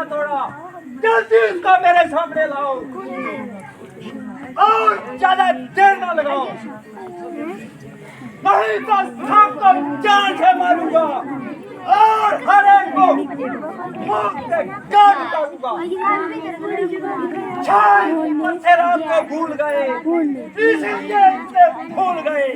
ना तोड़ा, जल्दी उसको मेरे सामने लाओ और ज्यादा देर ना लगाओ, नहीं तो सबको जान से मारूंगा और हर एक को मुंह से काट डालूंगा। शायद मुझसे रात को भूल गए, इसलिए इसे भूल गए।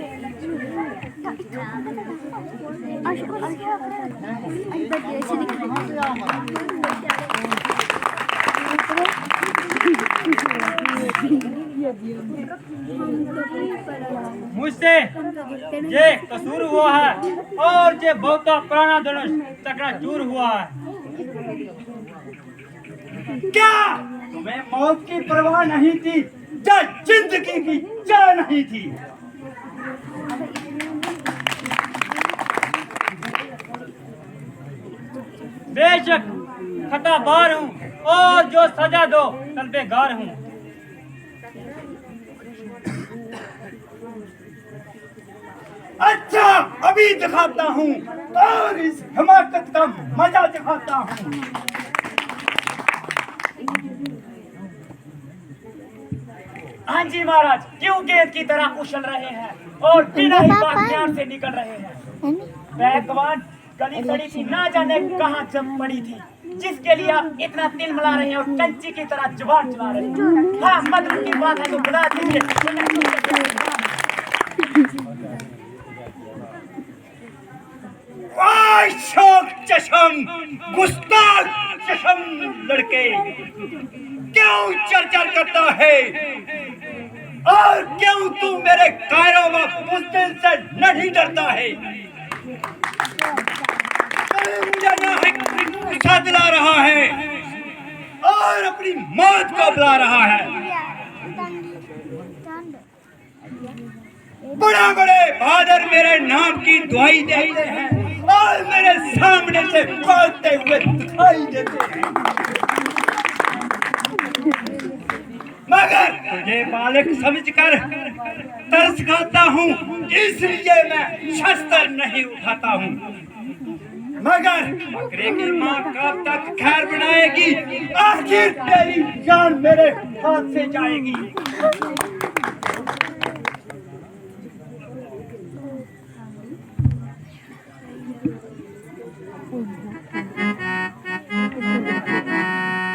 मुझसे ये कसूर हुआ है और ये बहुत पुराना धनुष चकनाचूर हुआ है। क्या तुम्हें मौत की परवाह नहीं थी या जिंदगी की चाह नहीं थी? बेशक खताबार हूँ और जो सजा दो तलबेगार हूँ। अच्छा, अभी दिखाता हूँ और इस हिमाकत का मजा दिखाता हूँ। हाँ जी महाराज, क्यों गेंद की तरह उछल रहे हैं और बिना ही बाख्यार से निकल रहे हैं? पहलवान गली सड़ी थी, ना जाने कहाँ जम पड़ी थी, जिसके लिए आप इतना तिल मिला रहे हैं और कंची की तरह जुबान चला रहे हैं। हाँ, मतलब की बात है तो बुला दीजिए। शौक चशम, गुस्ताख चशम लड़के, क्यों चर्चा करता है और क्यों तू मेरे कायरों व बुज़दिल से नहीं डरता है? मुझे ना है गुस्सा दिला रहा है और अपनी मौत को बुला रहा है। बड़े बड़े बहादुर मेरे नाम की दुआई देते हैं और मेरे सामने से भागते हुए दिखाई देते हैं, मगर तुझे बालक समझकर तरस खाता हूँ, इसलिए मैं शस्त्र नहीं उठाता हूँ। मगर बकरे की माँ कब तक खैर बनाएगी? आखिर तेरी जान मेरे हाथ से जाएगी।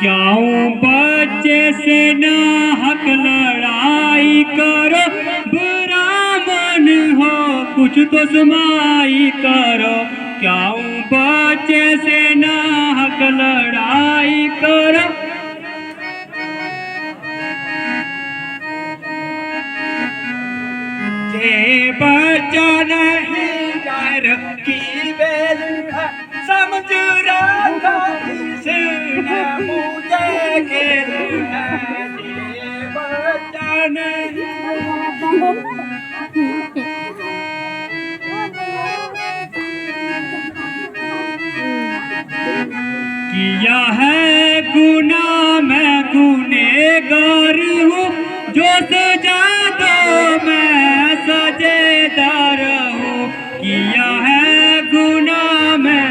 क्यों बच्चे से ना हक लड़ाई करो, बुरा मन हो कुछ तो समाई करो। क्यों बच्चे से ना हक लड़ाई करो, ये बच्चा नहीं गैर की बेल है, समझ रहा इसने मुझे खेल है। ये बच्चा नहीं किया है गुनाह मैं गुनहगार हूँ, जो सजा दो मैं सजेदार हूँ। किया है गुनाह मैं,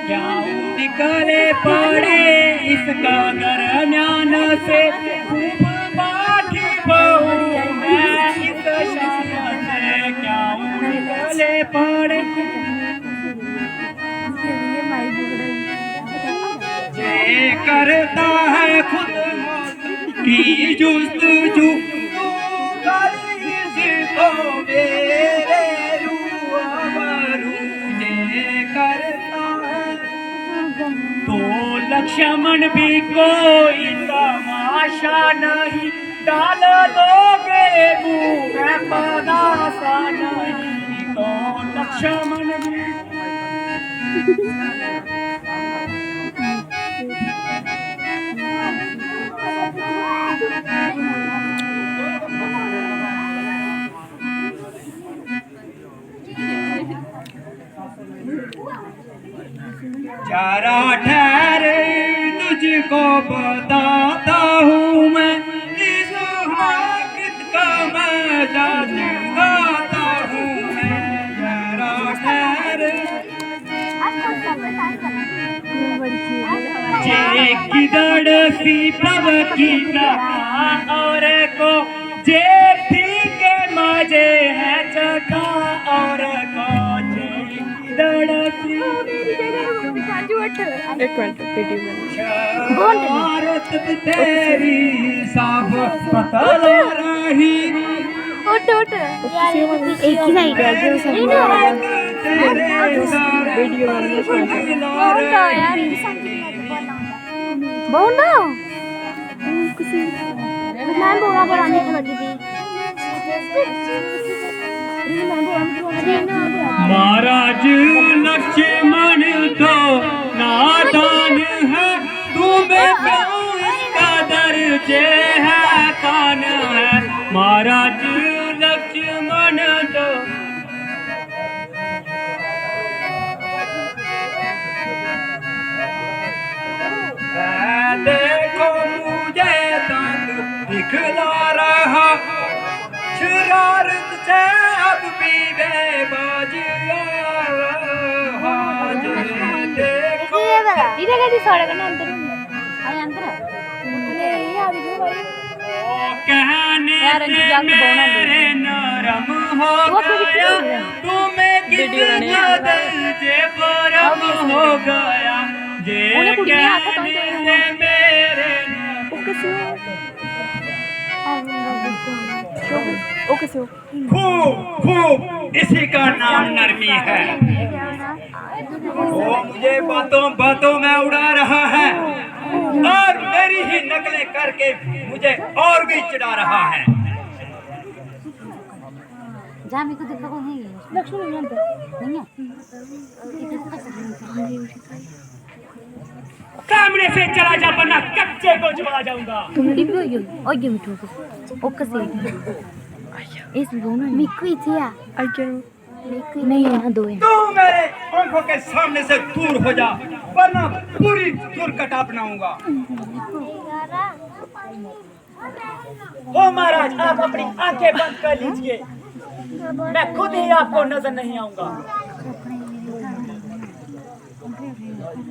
क्या निकले पड़े इसका दरम्यान से, खूब बाठी बहू मैं इस शान से। क्या निकले पड़े ये करता है खुद की जुस्तजू, तू कर इसको मेरे रूबरू। ये करता है तो लक्ष्मण भी कोई तमाशा नहीं, डाल दोगे मुँह में पदासा नहीं। तो लक्ष्मण भी जरा ठहरे तुझको बताता हूँ मैं, इस हाकित का मजा दिखाता हूँ मैं। जरा ठहरे जे किधर सी पव की तरह और को जे ठीक मजे है चखा और को जे किधर सी एक मिनट वीडियो भारत तेरी साफ पतला रही उठ एक ही नहीं वीडियो बोलो मैं बोला बनाने को लगी थी महाराज लक्ष्मण तो नादान है तुम्हें क्यों इसका दर्जे है कान है महाराज लक्ष्मण तो देखो मुझे दंड दिखला रहा शरारत से अब भी बेबाजिया देखो इधर कैसे साड़ा करना अंदर आए अंदर कहने से मेरे नरम हो गया तुम्हें कितना दिल जे परम हो गया ये कहने से मेरे खूब खूब इसी का नाम नरमी है वो मुझे बातों बातों में उड़ा रहा है और मेरी ही नकलें करके मुझे और भी चिढ़ा रहा है जामी को देखा कौन है लक्ष्मण नहीं है सामने से चला जा वरना कच्चे को जमा जाऊंगा तुम डिब्बे हो गयो ओए मिठू ओ कसे इस दोनों मिक्कू ही थिया नहीं यहाँ दो है तू मेरे आंखों के सामने से दूर हो जा वरना पूरी दुर्घटना अपनाऊंगा ओ महाराज आप अपनी आंखें बंद कर लीजिए मैं खुद ही आपको नजर नहीं आऊंगा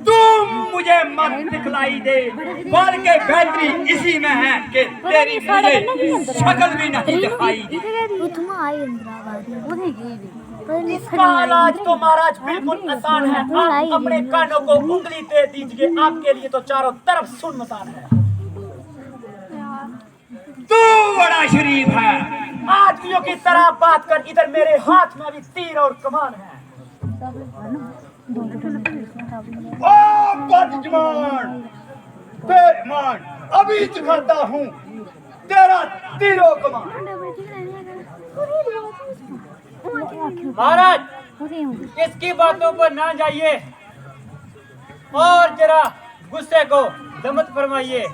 तुम मुझे मत दिखलाई दे बोल के बेहतरी इसी में है कि तेरी मुझे शक्ल भी नहीं दिखाई वो तुम आई अंदर वो नहीं गई इसका इलाज तो महाराज बिल्कुल आसान है आप अपने कानों को उंगली दे दीजिए आपके लिए तो चारों तरफ सुनमसान है तू बड़ा शरीफ है आदमियों की तरह बात कर इधर मेरे हाथ में भी तीर और कमान है ओ बदजमान बेईमान अभी दिखाता हूँ तेरा तीरों कमान महाराज इसकी बातों पर ना जाइए और जरा गुस्से को दमन फरमाइए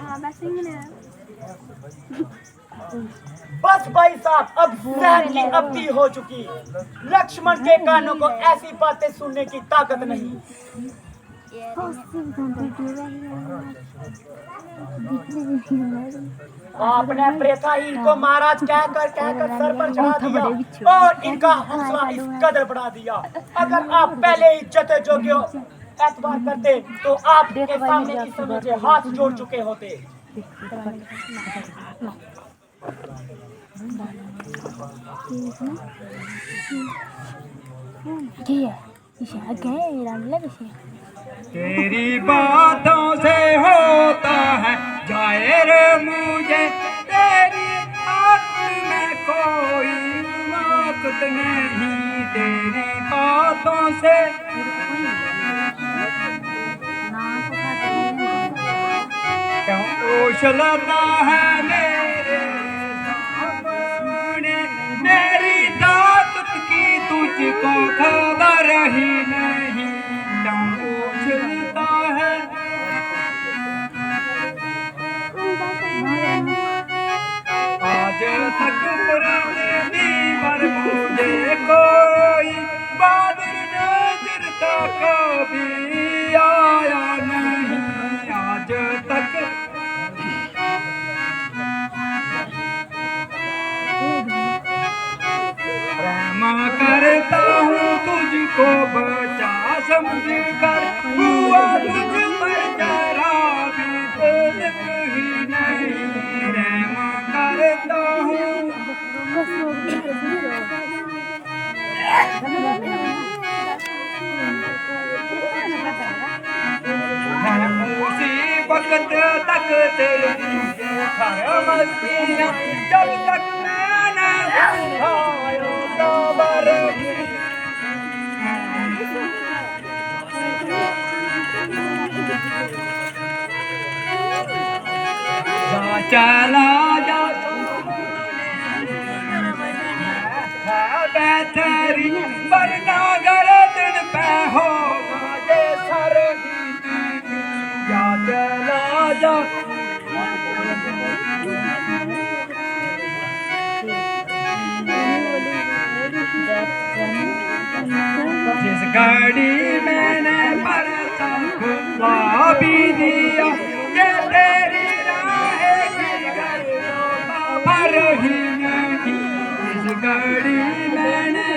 बस भाई साहब अब सहन की अवधि हो चुकी लक्ष्मण के कानों को ऐसी बातें सुनने की ताकत नहीं आपने प्रेताहीन को महाराज कहकर सर पर चढ़ा दिया और इनका हौसला इस कदर बढ़ा दिया अगर आप पहले ही जते जोगे एतबार करते तो आपके सामने इस समय से हाथ जोड़ चुके होते तेरी बातों से होता है जाहिर मुझे तेरी आत्म में कोई ताकत नहीं तेरी बातों से क्यों उछलता है मेरे सामने मेरी ताकत की तुझको खबर ही नहीं क्यों उछलता है आज तक पृथ्वी पर मुझे कोई बादल नजर तक कभी आया नहीं आज तक प्रेम करता हूँ तुझको बचा समझ कर हुआ तुझ पर जरा उसी वक्त तक तेरी मस्तियाँ जब तक मैंने खायो खबर जा चला जा बेहतरी वरना गर्दन पे होगा ये सर या चला जा जिस गाड़ी मैंने बरसा भी दिया ये तेरी राह की पर ही नहीं जिस गाड़ी मैंने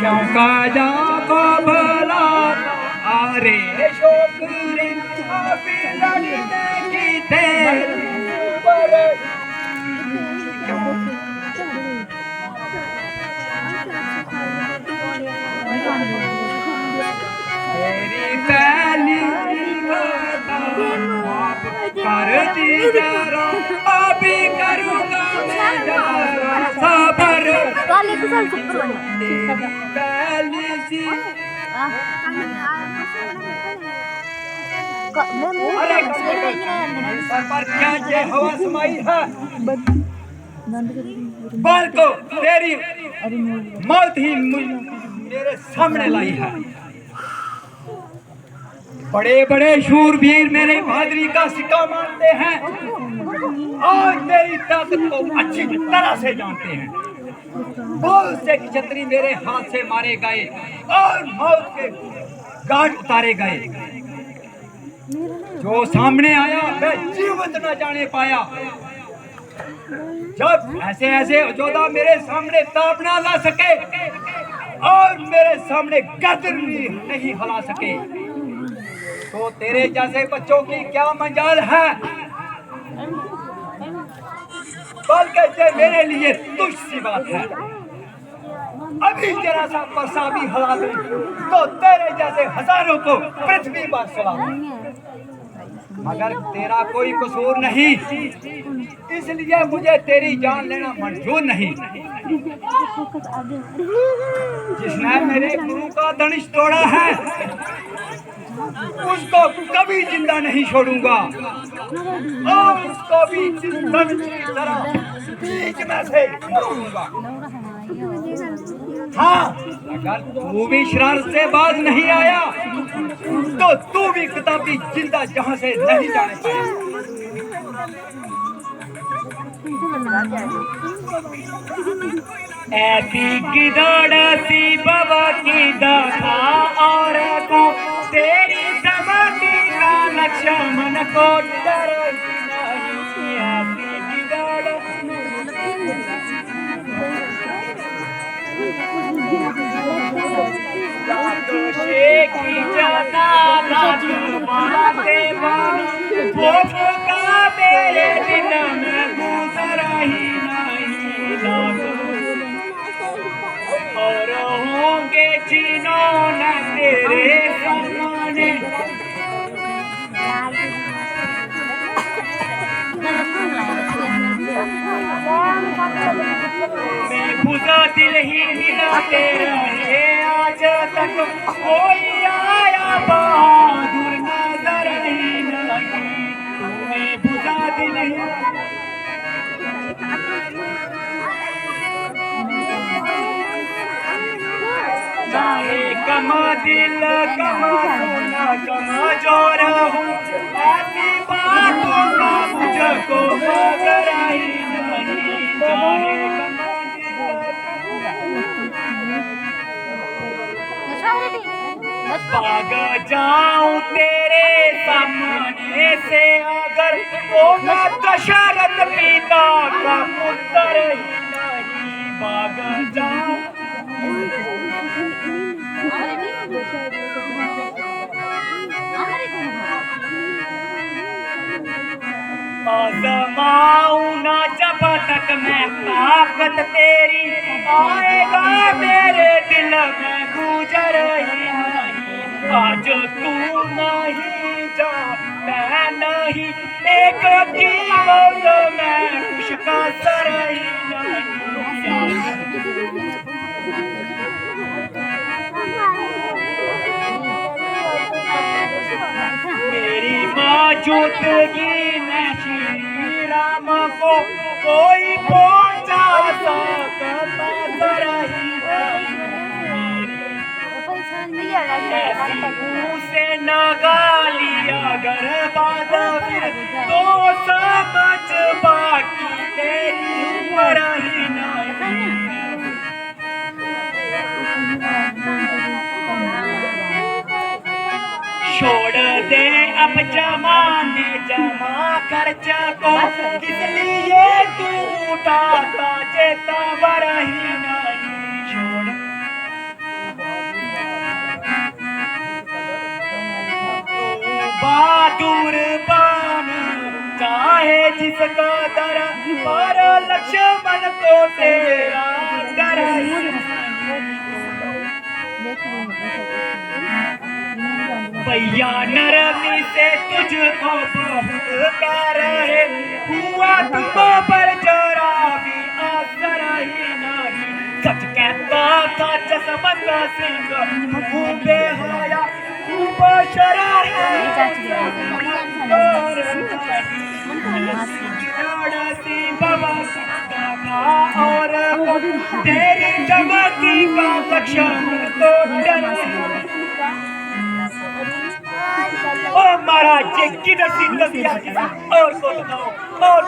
क्यों काजा को भला अरे छोकरी अभी लड़ने की तेरी पर तेरी पहली कर दी जरा अभी करूँगा मैं जरा सबर तेरी पहली सी अरे सर पर क्या ये हवा समाई है बाल को तेरी मौत ही मेरे सामने लाई है बड़े बड़े शूरवीर मेरे बहादुरी का सिक्का मानते हैं और मेरी ताकत को अच्छी तरह से जानते हैं बहुत से क्षत्रिय मेरे हाथ से मारे गए और मौत के घाट उतारे गए जो सामने आया मैं जीवित न जाने पाया जब ऐसे ऐसे योद्धा मेरे सामने ताप ना ला सके और मेरे सामने गर्दन भी नहीं हिला सके तो तेरे जैसे बच्चों की क्या मजाल है बल्कि ये मेरे लिए तुच्छ सी बात है अभी जरा सा परसा भी हिला दे तो तेरे जैसे हजारों को पृथ्वी पर सुला मगर तेरा कोई कसूर नहीं इसलिए मुझे तेरी जान लेना मंजूर नहीं जिसने मेरे गुरु का धनुष तोड़ा है उसको कभी जिंदा नहीं छोड़ूंगा और उसको भी धनुष की तरह बीच में से मारूंगा हाँ अगर तू भी शरारत से बाज नहीं आया तो तू भी कदापि जिंदा जहां से नहीं जाने पाएगा ऐसी की दौड़ सी बाबा की दाता और को तेरी समाधि का लक्ष्य मन को डर नहीं ऐसी की दौड़ की जाता वो मौका मेरे दिन में गुजरा ही नहीं और होंगे जिन्होंने तेरे सामने मैं खुदा दिल ही हिलाते रहे आज तक कोई आया बहादुर नजर ही नहीं मैं खुदा दिल ही चाहे कमा दिल कमा सोना कमा जोर हूँ ऐसी बातों का मुझको मगर ही नहीं चाहे भाग जाऊं तेरे सामने से अगर तो मैं दशरथ पिता का पुत्र ही नहीं भाग जाऊं आजमाऊं ना जब तक मैं ताकत तेरी आएगा मेरे दिल में गुजर ही नहीं। आज तू नहीं जा मैं नहीं एक कीमत में कुछ का सर ही मेरी मौजूदगी में श्री राम को कोई पहुंचा सकता ही नहीं। से न गाली अगर बात फिर तो समझ बाकी तेरी उम्र ही नहीं। छोड़ दे अब जमाने जमा खर्चा को किस लिए तू उठाता चेता बरही नहीं। छोड़ बहादुर बन चाहे जिसका दर पर लक्ष्मण को तेरा डर भैया नरमी से तुझको बहुत प्यार है हुआ तुम पर जरा भी असर ही नहीं। सच कहता था जसवंत सिंह घूमे होया शरा है और तेरी चमकी का लक्ष्मण तो डर। ओ महाराज जी किधर सी और को बताओ और